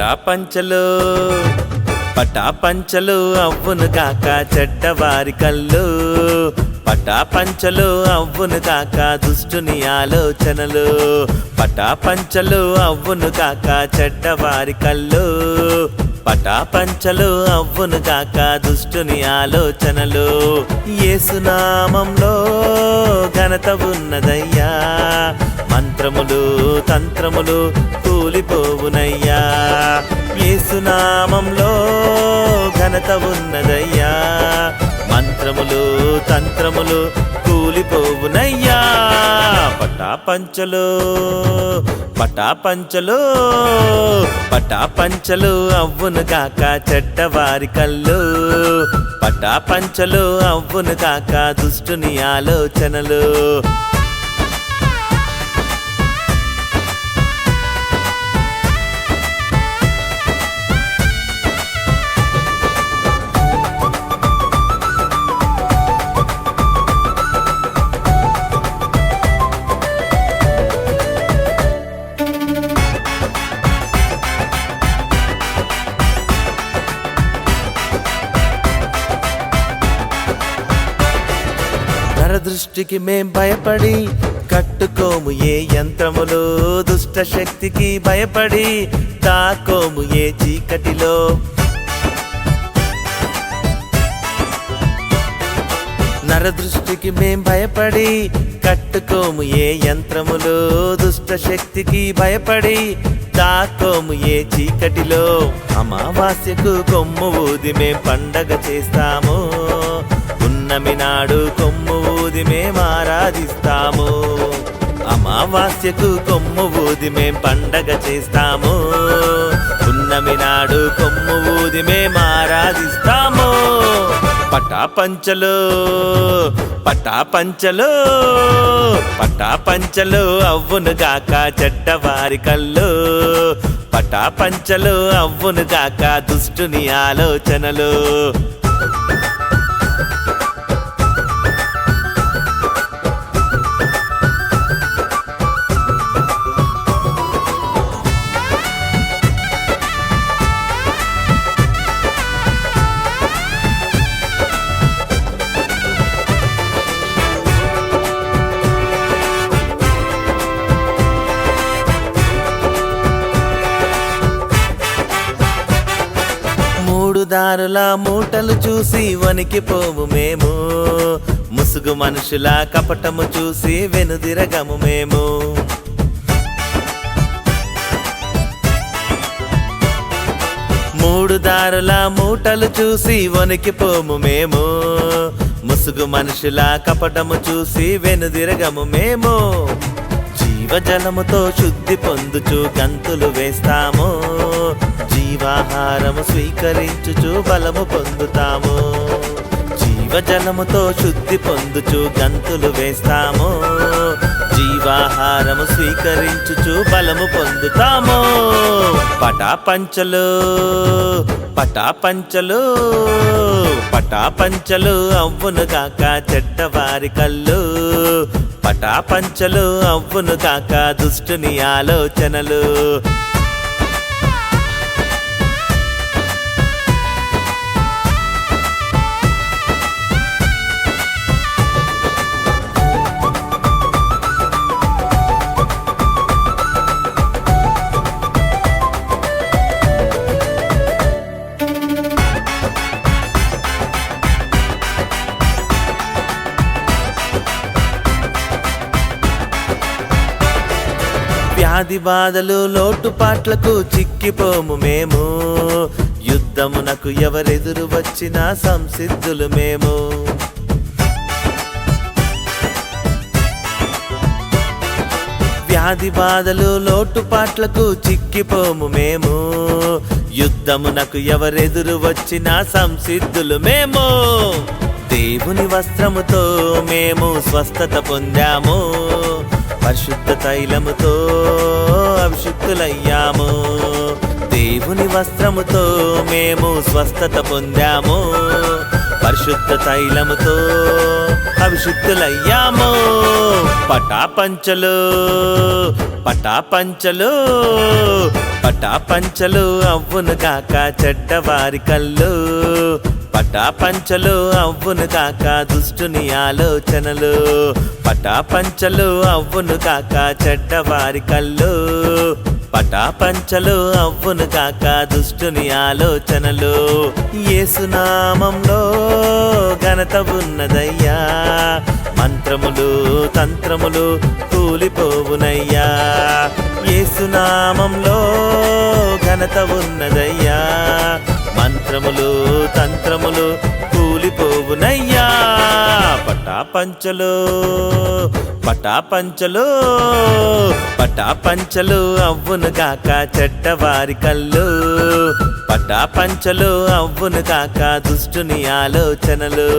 పటాపంచలు పటాపంచలు అవ్వును కాక చెడ్డవారి కళ్ళు, పటాపంచలు అవ్వును కాక దుష్టుని ఆలోచనలు, పటాపంచలు అవ్వును కాక చెడ్డవారి కళ్ళు, పటాపంచలు అవ్వును కాక దుష్టుని ఆలోచనలు. యేసునామంలో ఘనత ఉన్నదయ్యా, మంత్రములు తంత్రములు కూలిపోవునయ్యా. యేసునామంలో ఘనత ఉన్నదయ్యా, మంత్రములు తంత్రములు కూలిపోవునయ్యా. పటాపంచలు పటాపంచలు పటాపంచలు అవ్వును కాక చెడ్డవారి కళ్ళు, పటాపంచలు అవ్వును కాక దుష్టుని ఆలోచనలు. నరదృష్టికి మేం భయపడి కట్టుకోము ఏ యంత్రములు, దుష్ట శక్తికి భయపడి దాకోము ఏ చీకటిలో. నరదృష్టికి మేం భయపడి కట్టుకోము ఏ యంత్రములు, దుష్ట శక్తికి భయపడి దాకోము ఏ చీకటిలో. అమావాస్యకు కొమ్ము ఊది మేం పండగ చేస్తాము, పున్నమి నాడు కొమ్ము ఊది మేం ఆరాధిస్తాము. అమావాస్యకు కొమ్ము ఊది మేం పండగ చేస్తాము, పున్నమి నాడు కొమ్ము ఊది మేం ఆరాధిస్తాము. పటాపంచలు పటాపంచలు పటాపంచలు అవ్వును గాక చెడ్డవారి కళ్ళు, పటాపంచలు అవ్వును గాక దుష్టుని ఆలోచనలు. మూడు దారుల మూటలు చూసి వణికిపోము మేము, ముసుగు మనుషుల కపటము చూసి వెనుదిరగము మేము. మూడు దారుల మూటలు చూసి వణికిపోము మేము, ముసుగు మనుషుల కపటము చూసి వెనుదిరగము మేము. జీవజలముతో శుద్ధి పొందుచు గంతులు వేస్తాము, జీవాహారము స్వీకరించుచు బలము పొందుతాము. జీవజలముతో శుద్ధి పొందుచు గంతులు వేస్తాము, జీవాహారము స్వీకరించుచు బలము పొందుతాము. పటాపంచలు పటాపంచలు పటాపంచలు అవ్వును కాక చెడ్డవారి కళ్ళు, పటాపంచలు అవ్వును కాక దుష్టుని ఆలోచనలు. వ్యాధి బాధలు లోటుపాట్లకు చిక్కిపోము మేము, యుద్ధమునకు ఎవరెదురు వచ్చినా సంసిద్ధులు మేము. వ్యాధి బాధలు లోటుపాట్లకు చిక్కిపోము మేము, యుద్ధమునకు ఎవరెదురు వచ్చినా సంసిద్ధులు మేము. దేవుని వస్త్రముతో మేము స్వస్థత పొందాము, పరిశుద్ధ తైలముతో అభిషిక్తులయ్యాము. దేవుని వస్త్రముతో మేము స్వస్థత పొందాము, పరిశుద్ధ తైలముతో అభిషిక్తులయ్యాము. పటాపంచలు పటాపంచలు పటాపంచలు అవ్వును కాక చెడ్డవారి కళ్ళు, పటాపంచలు అవ్వును కాక దుష్టుని ఆలోచనలు, పటాపంచలు అవ్వును కాక చెడ్డవారి కళ్ళు, పటాపంచలు అవ్వును కాక దుష్టుని ఆలోచనలు. యేసునామంలో ఘనత ఉన్నదయ్యా, మంత్రములు తంత్రములు కూలిపోవునయ్యా. యేసునామంలో ఘనత ఉన్నదయ్యా, మంత్రములు తంత్రములు కూలిపోవునయ్యా. పటాపంచలు పటాపంచలు పటాపంచలు అవ్వును కాక చెడ్డవారి కళ్ళు, పటాపంచలు అవ్వును కాక దుష్టుని ఆలోచనలు.